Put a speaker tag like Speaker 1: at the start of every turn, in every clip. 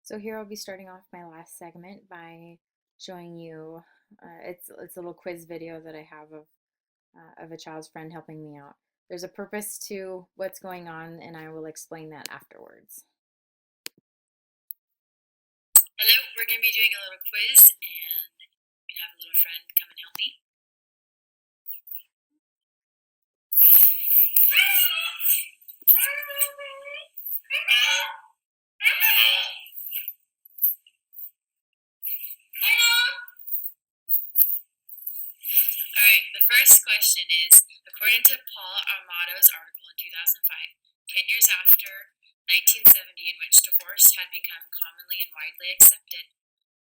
Speaker 1: So here I'll be starting off my last segment by showing you it's a little quiz video that I have of a child's friend helping me out. There's a purpose to what's going on, and I will explain that afterwards.
Speaker 2: Hello, we're going to be doing a little quiz, and I'm going to have a little friend come and help me. Alright, the first question is, according to Paul Armado's article in 2005, 10 years after 1970, in which divorce had become commonly and widely accepted,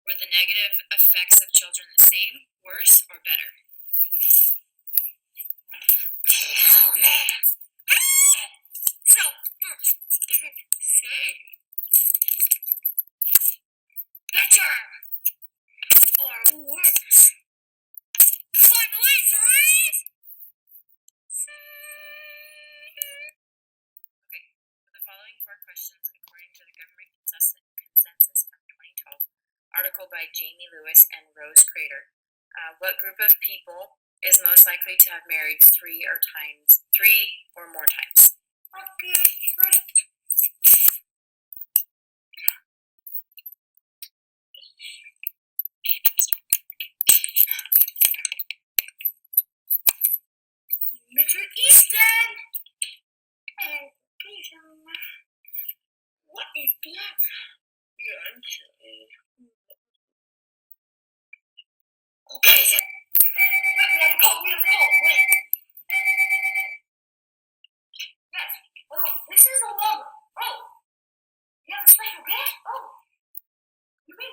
Speaker 2: were the negative effects of children the same, worse, or better? So, first, is it same, better, or worse? Finally, three! Okay, for the following four questions, according to the government consensus from 2012, article by Jamie Lewis and Rose Crater, what group of people is most likely to have married three or more times? Mr. Easton! And what is the answer? The answer is... Okay, sir. Wait. Yes. Oh, this is a number. Oh, you have a special guest? Oh, you mean...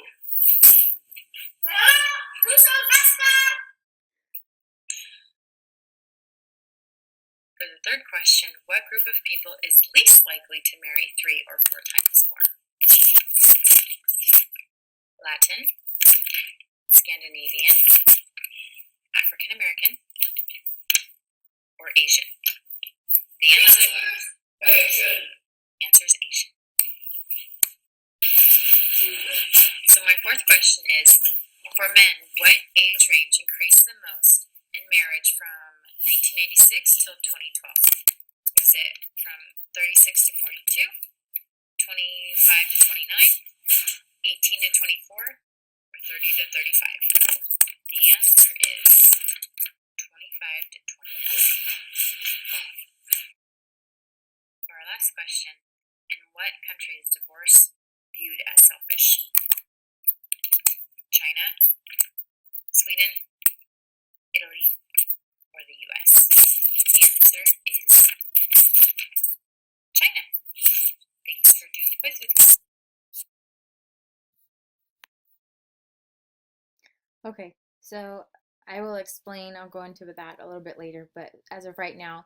Speaker 2: Who's Sylvester? For the third question, what group of people is least likely to marry three or four times more? Latin, Scandinavian, African American, or Asian? The answer is Asian. So my fourth question is, for men, what age range increased the most in marriage from 1986 till 2012? Was it from 36 to 42, 25 to 29, 18 to 24, or 30 to 35? The answer is 25 to 29. For our last question, in what country is divorce viewed as selfish? China, Sweden, Italy, or the US? The answer is China. Thanks for doing the quiz with me.
Speaker 1: Okay, so I will explain, I'll go into that a little bit later, but as of right now,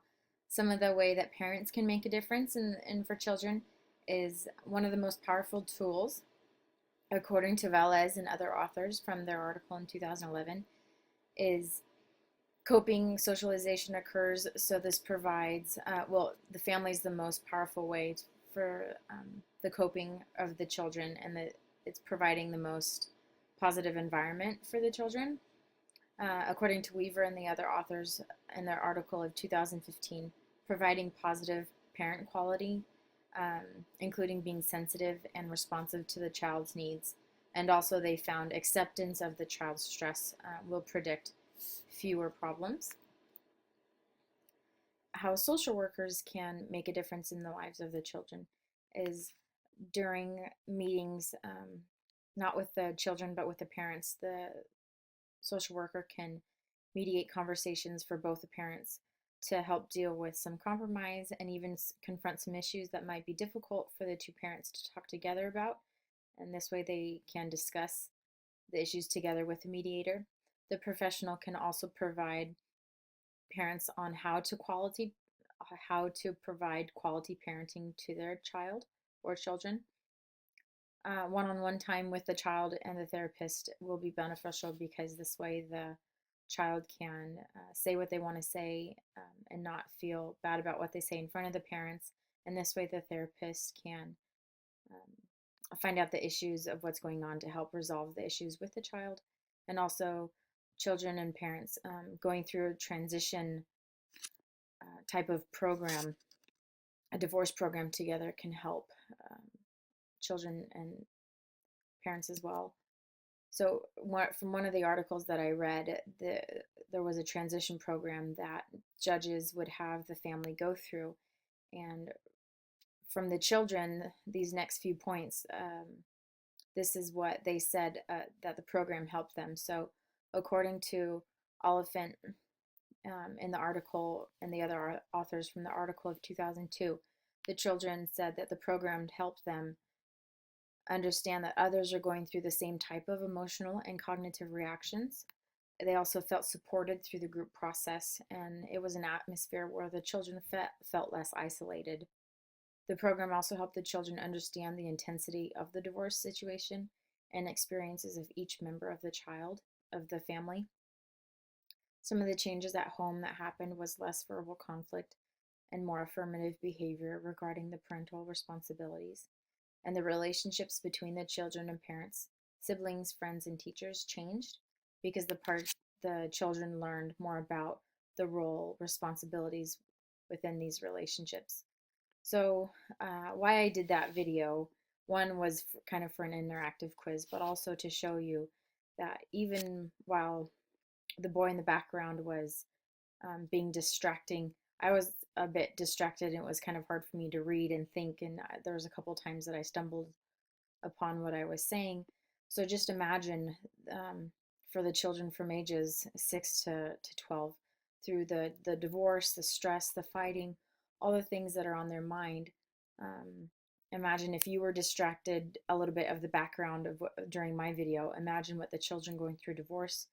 Speaker 1: some of the way that parents can make a difference in for children is one of the most powerful tools, according to Velez and other authors from their article in 2011, is coping socialization occurs. So this provides, the family is the most powerful way for the coping of the children, and it's providing the most positive environment for the children. According to Weaver and the other authors in their article of 2015, providing positive parent quality, including being sensitive and responsive to the child's needs. And also, they found acceptance of the child's stress will predict fewer problems. How social workers can make a difference in the lives of the children is during meetings, not with the children, but with the parents. The social worker can mediate conversations for both the parents to help deal with some compromise and even confront some issues that might be difficult for the two parents to talk together about. And this way they can discuss the issues together with the mediator. The professional can also provide parents on how to provide quality parenting to their child or children. One-on-one time with the child and the therapist will be beneficial because this way the child can say what they want to say and not feel bad about what they say in front of the parents. And this way the therapist can find out the issues of what's going on to help resolve the issues with the child, and also children and parents going through a transition type of program, a divorce program together can help um, children and parents as well. So, from one of the articles that I read, there was a transition program that judges would have the family go through. And from the children, these next few points, this is what they said that the program helped them. So, according to Oliphant in the article and the other authors from the article of 2002, the children said that the program helped them understand that others are going through the same type of emotional and cognitive reactions. They also felt supported through the group process, and it was an atmosphere where the children felt less isolated. The program also helped the children understand the intensity of the divorce situation and experiences of each member of the child, of the family. Some of the changes at home that happened was less verbal conflict and more affirmative behavior regarding the parental responsibilities. And the relationships between the children and parents, siblings, friends, and teachers changed because the children learned more about the role, responsibilities within these relationships. So, why I did that video, one was kind of for an interactive quiz, but also to show you that even while the boy in the background was being distracting, I was a bit distracted and it was kind of hard for me to read and think. And there was a couple times that I stumbled upon what I was saying. So just imagine for the children from ages 6 to 12, through the divorce, the stress, the fighting, all the things that are on their mind. Um, Imagine if you were distracted a little bit of the background of during my video. Imagine what the children going through divorce,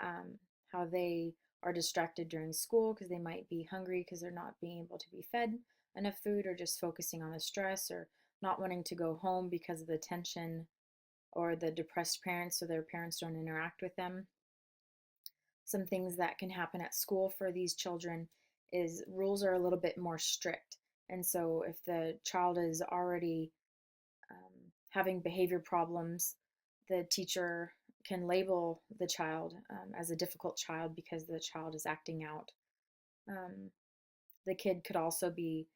Speaker 1: um, how they are distracted during school because they might be hungry because they're not being able to be fed enough food, or just focusing on the stress, or not wanting to go home because of the tension, or the depressed parents so their parents don't interact with them. Some things that can happen at school for these children is rules are a little bit more strict. And so if the child is already having behavior problems, the teacher can label the child as a difficult child because the child is acting out. Um, the kid could also be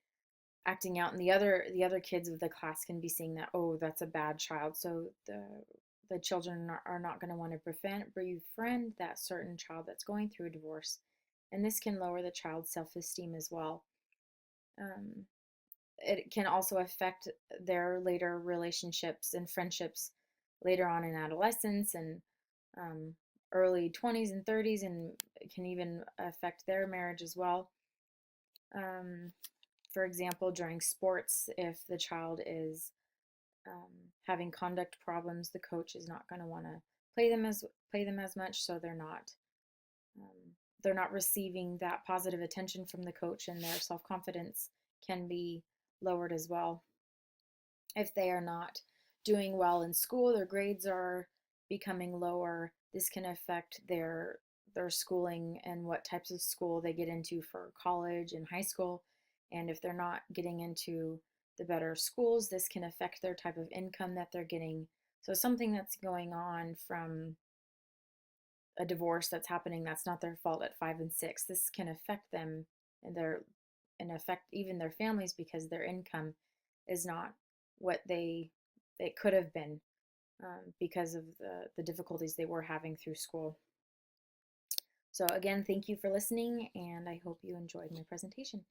Speaker 1: acting out, and the other kids of the class can be seeing that, oh, that's a bad child, so the children are not going to want to befriend that certain child that's going through a divorce, and this can lower the child's self-esteem as well. um, it can also affect their later relationships and friendships later on in adolescence and um, early 20s and 30s, and it can even affect their marriage as well. um, for example, during sports, if the child is having conduct problems, the coach is not going to want to play them as much, so um, they're not receiving that positive attention from the coach, and their self confidence can be lowered as well. If they are not doing well in school, their grades are becoming lower. This can affect their schooling and what types of school they get into for college and high school. And if they're not getting into the better schools, this can affect their type of income that they're getting. So something that's going on from a divorce that's happening that's not their fault at 5 and 6, this can affect them and affect even their families because their income is not what it could have been, because of the difficulties they were having through school. So again, thank you for listening, and I hope you enjoyed my presentation.